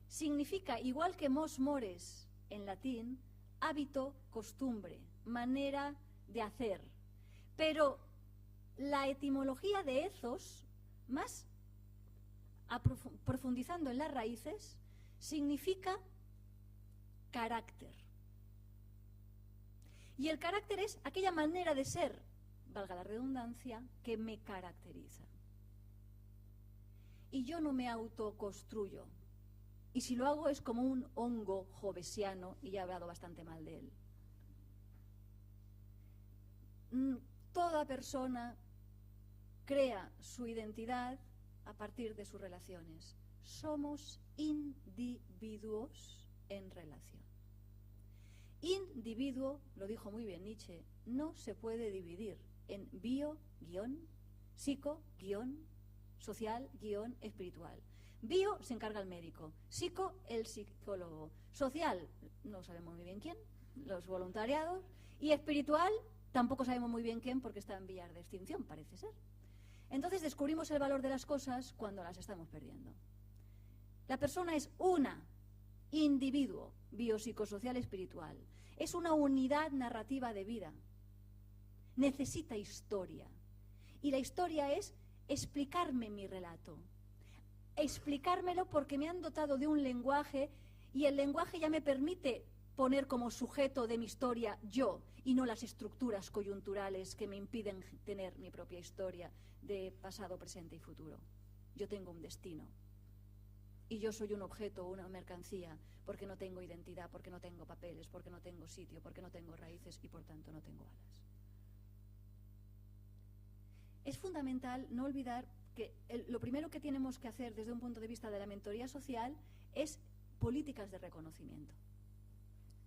significa, igual que mos mores en latín, hábito, costumbre, manera de hacer. Pero la etimología de ethos, más profundizando en las raíces, significa carácter. Y el carácter es aquella manera de ser, valga la redundancia, que me caracteriza. Y yo no me autoconstruyo. Y si lo hago es como un hongo jovesiano, y ya he hablado bastante mal de él. Toda persona crea su identidad a partir de sus relaciones. Somos individuos en relación. Individuo, lo dijo muy bien Nietzsche, no se puede dividir en bio, psico, social, espiritual. Bio se encarga el médico, psico el psicólogo, social no sabemos muy bien quién, los voluntariados, y espiritual tampoco sabemos muy bien quién porque está en vías de extinción, parece ser. Entonces descubrimos el valor de las cosas cuando las estamos perdiendo. La persona es una individuo biopsicosocial espiritual, es una unidad narrativa de vida, necesita historia, y la historia es explicarme mi relato, explicármelo porque me han dotado de un lenguaje, y el lenguaje ya me permite poner como sujeto de mi historia yo, y no las estructuras coyunturales que me impiden tener mi propia historia de pasado, presente y futuro. Yo tengo un destino. Y yo soy un objeto, una mercancía, porque no tengo identidad, porque no tengo papeles, porque no tengo sitio, porque no tengo raíces y por tanto no tengo alas. Es fundamental no olvidar que lo primero que tenemos que hacer desde un punto de vista de la mentoría social es políticas de reconocimiento,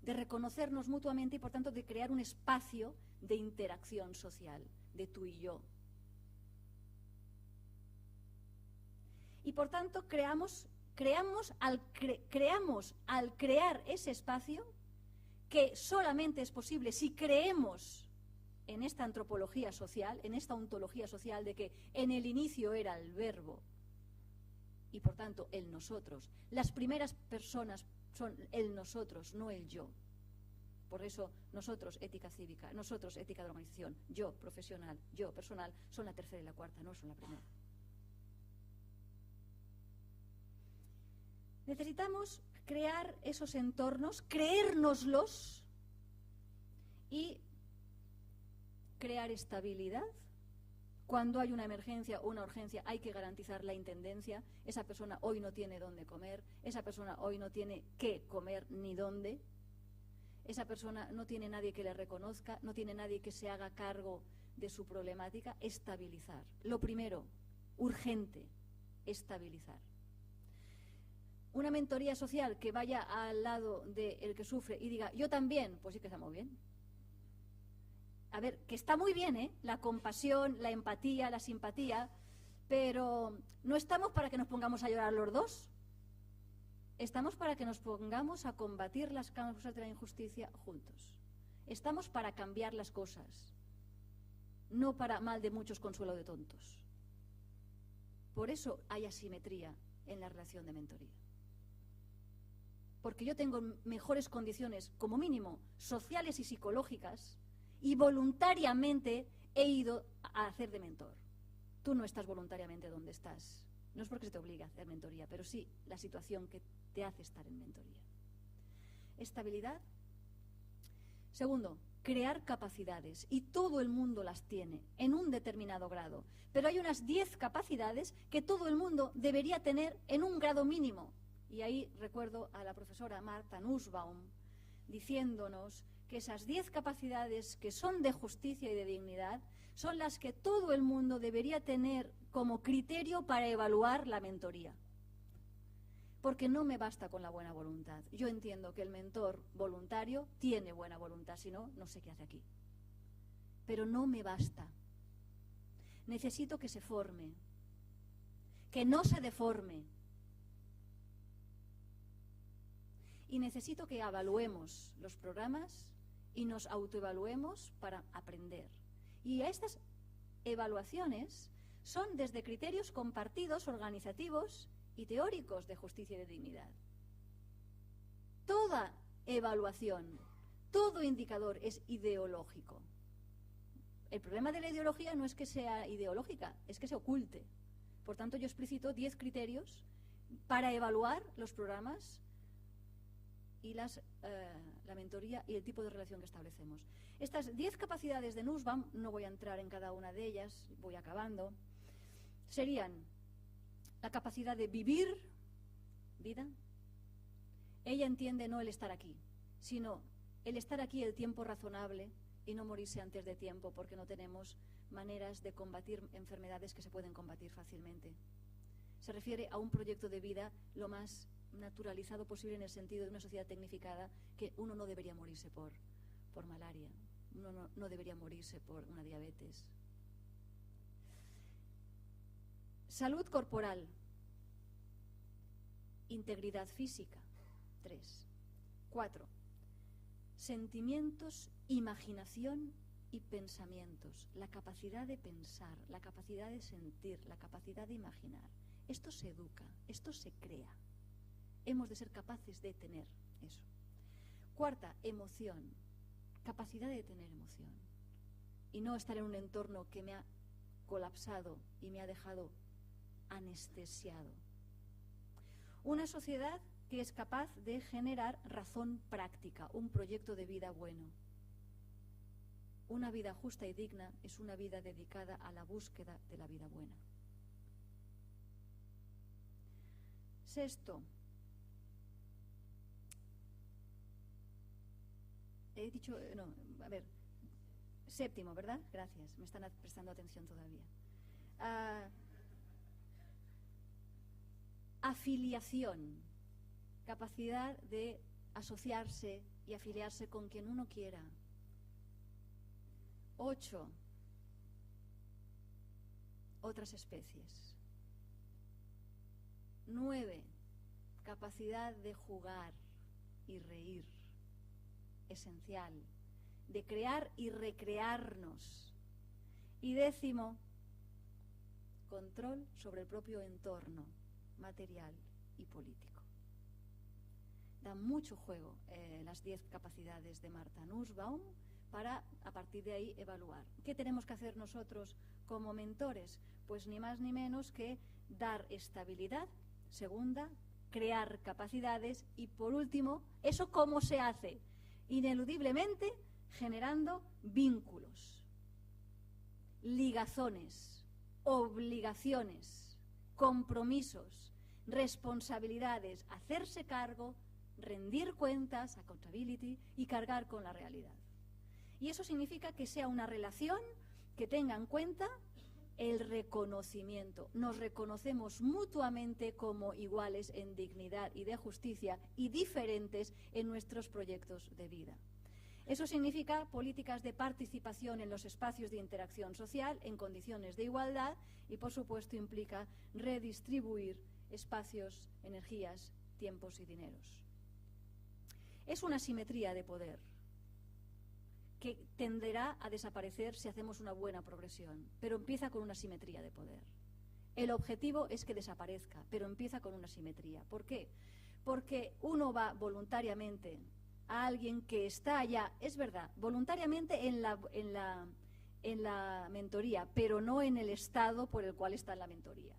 de reconocernos mutuamente y por tanto de crear un espacio de interacción social, de tú y yo. Y por tanto creamos al crear ese espacio, que solamente es posible si creemos en esta antropología social, en esta ontología social de que en el inicio era el verbo y por tanto el nosotros. Las primeras personas son el nosotros, no el yo. Por eso nosotros, ética cívica, nosotros, ética de la organización, yo, profesional, yo, personal, son la tercera y la cuarta, no son la primera. Necesitamos crear esos entornos, creérnoslos y crear estabilidad. Cuando hay una emergencia o una urgencia hay que garantizar la intendencia. Esa persona hoy no tiene dónde comer, esa persona hoy no tiene qué comer ni dónde. Esa persona no tiene nadie que le reconozca, no tiene nadie que se haga cargo de su problemática. Estabilizar. Lo primero, urgente, estabilizar. Una mentoría social que vaya al lado del que sufre y diga, yo también, pues sí que está muy bien. A ver, que está muy bien, ¿eh? La compasión, la empatía, la simpatía, pero no estamos para que nos pongamos a llorar los dos. Estamos para que nos pongamos a combatir las causas de la injusticia juntos. Estamos para cambiar las cosas, no para mal de muchos, consuelo de tontos. Por eso hay asimetría en la relación de mentoría. Porque yo tengo mejores condiciones, como mínimo, sociales y psicológicas, y voluntariamente he ido a hacer de mentor. Tú no estás voluntariamente donde estás. No es porque se te obligue a hacer mentoría, pero sí la situación que te hace estar en mentoría. Estabilidad. Segundo, crear capacidades. Y todo el mundo las tiene en un determinado grado. Pero hay unas 10 capacidades que todo el mundo debería tener en un grado mínimo. Y ahí recuerdo a la profesora Martha Nussbaum diciéndonos que esas 10 capacidades que son de justicia y de dignidad son las que todo el mundo debería tener como criterio para evaluar la mentoría. Porque no me basta con la buena voluntad. Yo entiendo que el mentor voluntario tiene buena voluntad, si no, no sé qué hace aquí. Pero no me basta. Necesito que se forme, que no se deforme. Y necesito que evaluemos los programas y nos autoevaluemos para aprender. Y estas evaluaciones son desde criterios compartidos, organizativos y teóricos de justicia y de dignidad. Toda evaluación, todo indicador es ideológico. El problema de la ideología no es que sea ideológica, es que se oculte. Por tanto, yo explicito 10 criterios para evaluar los programas y la mentoría y el tipo de relación que establecemos. Estas 10 capacidades de Nussbaum, no voy a entrar en cada una de ellas, voy acabando, serían la capacidad de vivir vida. Ella entiende no el estar aquí, sino el estar aquí el tiempo razonable y no morirse antes de tiempo, porque no tenemos maneras de combatir enfermedades que se pueden combatir fácilmente. Se refiere a un proyecto de vida lo más naturalizado posible, en el sentido de una sociedad tecnificada, que uno no debería morirse por malaria, uno no debería morirse por una diabetes. Salud corporal, integridad física, 3. 4. Sentimientos, imaginación y pensamientos, la capacidad de pensar, la capacidad de sentir, la capacidad de imaginar. Esto se educa, esto se crea. Hemos de ser capaces de tener eso. 4. Emoción, capacidad de tener emoción y no estar en un entorno que me ha colapsado y me ha dejado anestesiado. Una sociedad que es capaz de generar razón práctica, un proyecto de vida bueno. Una vida justa y digna es una vida dedicada a la búsqueda de la vida buena. 6. He dicho, no, a ver, 7, ¿verdad? Gracias, me están prestando atención todavía. Afiliación, capacidad de asociarse y afiliarse con quien uno quiera. 8. Otras especies. 9. Capacidad de jugar y reír, esencial, de crear y recrearnos. Y 10, control sobre el propio entorno material y político. Da mucho juego las 10 capacidades de Martha Nussbaum para, a partir de ahí, evaluar. ¿Qué tenemos que hacer nosotros como mentores? Pues ni más ni menos que dar estabilidad, segunda, crear capacidades y, por último, ¿eso cómo se hace? Ineludiblemente generando vínculos, ligazones, obligaciones, compromisos, responsabilidades, hacerse cargo, rendir cuentas, accountability, y cargar con la realidad. Y eso significa que sea una relación que tenga en cuenta el reconocimiento. Nos reconocemos mutuamente como iguales en dignidad y de justicia y diferentes en nuestros proyectos de vida. Eso significa políticas de participación en los espacios de interacción social en condiciones de igualdad y, por supuesto, implica redistribuir espacios, energías, tiempos y dineros. Es una simetría de poder que tenderá a desaparecer si hacemos una buena progresión, pero empieza con una simetría de poder. El objetivo es que desaparezca, pero empieza con una simetría. ¿Por qué? Porque uno va voluntariamente a alguien que está allá, es verdad, voluntariamente en la mentoría, pero no en el estado por el cual está en la mentoría.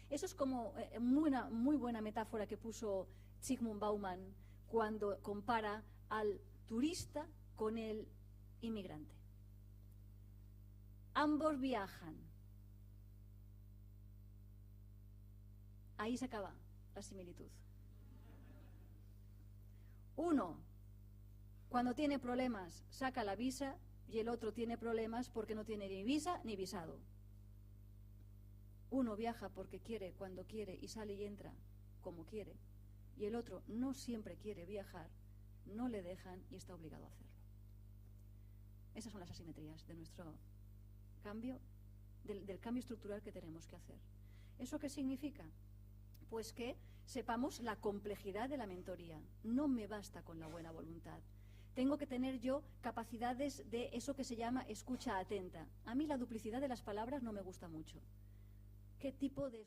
Eso es como una muy buena metáfora que puso Zygmunt Bauman cuando compara al turista con el inmigrante. Ambos viajan. Ahí se acaba la similitud. Uno, cuando tiene problemas, saca la visa y el otro tiene problemas porque no tiene ni visa ni visado. Uno viaja porque quiere, cuando quiere, y sale y entra como quiere. Y el otro no siempre quiere viajar, no le dejan y está obligado a hacerlo. Esas son las asimetrías de nuestro cambio, del cambio estructural que tenemos que hacer. ¿Eso qué significa? Pues que sepamos la complejidad de la mentoría. No me basta con la buena voluntad. tengo que tener yo capacidades de eso que se llama escucha atenta. A mí la duplicidad de las palabras no me gusta mucho. ¿Qué tipo de